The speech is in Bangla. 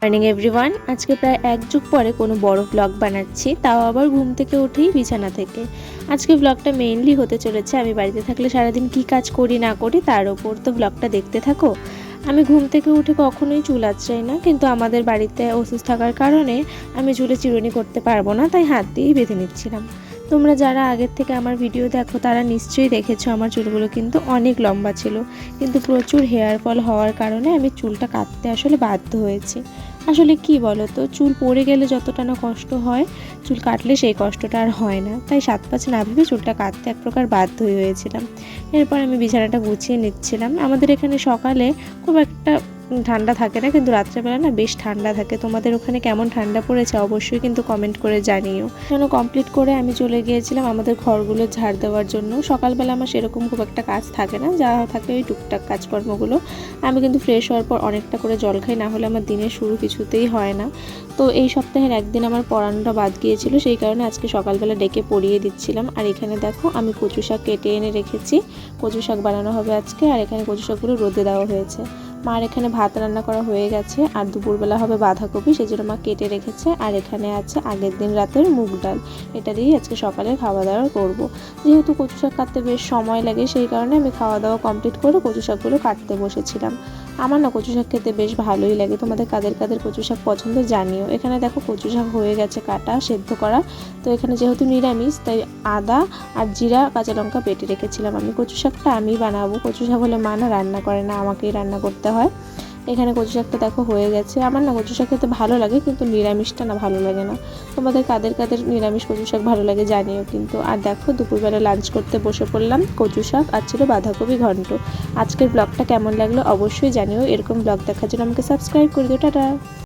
Morning everyone. আজকে প্রায় এক যুগ পরে কোনো বড় ব্লগ বানাচ্ছি, তাও আবার ঘুম থেকে উঠেই বিছানা থেকে। আজকে ব্লগটা মেইনলি হতে চলেছে আমি বাড়িতে থাকলে সারাদিন কি কাজ করি না করি তার ওপর, তো ব্লগটা দেখতে থাকো। আমি ঘুম থেকে উঠে কখনোই চুল আঁচড়াই না, কিন্তু আমাদের বাড়িতে ওষুধ থাকার কারণে আমি চুলে চিরুনি করতে পারবো না, তাই হাত দিয়েই বেঁধে নিচ্ছিলাম। তোমরা যারা আগের থেকে আমার ভিডিও দেখো তারা নিশ্চয়ই দেখেছো আমার চুলগুলো কিন্তু অনেক লম্বা ছিল, কিন্তু প্রচুর হেয়ার ফল হওয়ার কারণে আমি চুলটা কাটতে আসলে বাধ্য হয়েছি। আসলে কি বলো তো, চুল পড়ে গেলে যতটা না কষ্ট হয়, চুল কাটলে সেই কষ্টটা আর হয় না, তাই সাত পাঁচ না ভেবে চুলটা কাটতে এক প্রকার বাধ্যই হয়েছিলাম। এরপর আমি বিছানাটা গুছিয়ে নিচ্ছিলাম। আমাদের এখানে সকালে খুব একটা ঠান্ডা থাকে না, কিন্তু রাত্রেবেলা না বেশ ঠান্ডা থাকে। তোমাদের ওখানে কেমন ঠান্ডা পড়েছে অবশ্যই কিন্তু কমেন্ট করে জানিও। যেন কমপ্লিট করে আমি চলে গিয়েছিলাম আমাদের ঘরগুলো ঝাড় দেওয়ার জন্য। সকালবেলা আমার সেরকম খুব একটা কাজ থাকে না, যা থাকে ওই টুকটাক কাজকর্মগুলো। আমি কিন্তু ফ্রেশ হওয়ার পর অনেকটা করে জল খাই, না হলে আমার দিনের শুরু কিছুতেই হয় না। তো এই সপ্তাহের একদিন আমার পড়ানোটা বাদ গিয়েছিল, সেই কারণে আজকে সকালবেলা ডেকে পড়িয়ে দিচ্ছিলাম। আর এখানে দেখো আমি কচু শাক কেটে এনে রেখেছি, কচু শাক বানানো হবে আজকে। আর এখানে কচু শাকগুলো রোদে দেওয়া হয়েছে। মার এখানে ভাত রান্না করা হয়ে গেছে, আর দুপুরবেলা হবে বাঁধাকপি, সেজন্য মা কেটে রেখেছে। আর এখানে আছে আগের দিন রাতের মুগ ডাল, এটা দিয়েই আজকে সকালে খাওয়া দাওয়া করব। যেহেতু কচু শাক কাটতে বেশ সময় লাগে, সেই কারণে আমি খাওয়া দাওয়া কমপ্লিট করে কচু শাকগুলো কাটতে বসেছিলাম। আমার না কচু শাক খেতে বেশ ভালোই লাগে। তোমাদের কাদের কাদের কচু শাক পছন্দ জানিও। এখানে দেখো কচু শাক হয়ে গেছে কাটা, সেদ্ধ করা। তো এখানে যেহেতু নিরামিষ, তাই আদা আর জিরা কাঁচা লঙ্কা বেটে রেখেছিলাম। আমি কচু শাকটা আমি বানাবো, কচু শাক হলে মা না রান্না করে না, আমাকেই রান্না করতে হয়। এখানে কচু শাকটা দেখো হয়ে গেছে। আমার না কচু শাক খেতে ভালো লাগে, কিন্তু নিরামিষটা না ভালো লাগে না। তোমাদের কাদের কাদের নিরামিষ কচু শাক ভালো লাগে জানিও কিন্তু। আর দেখো দুপুরবেলা লাঞ্চ করতে বসে পড়লাম, কচু শাক আর ছিল বাঁধাকপি ঘন্ট। আজকের ব্লগটা কেমন লাগলো অবশ্যই জানিও। এরকম ব্লগ দেখার জন্য আমাকে সাবস্ক্রাইব করে দিও। টাটা।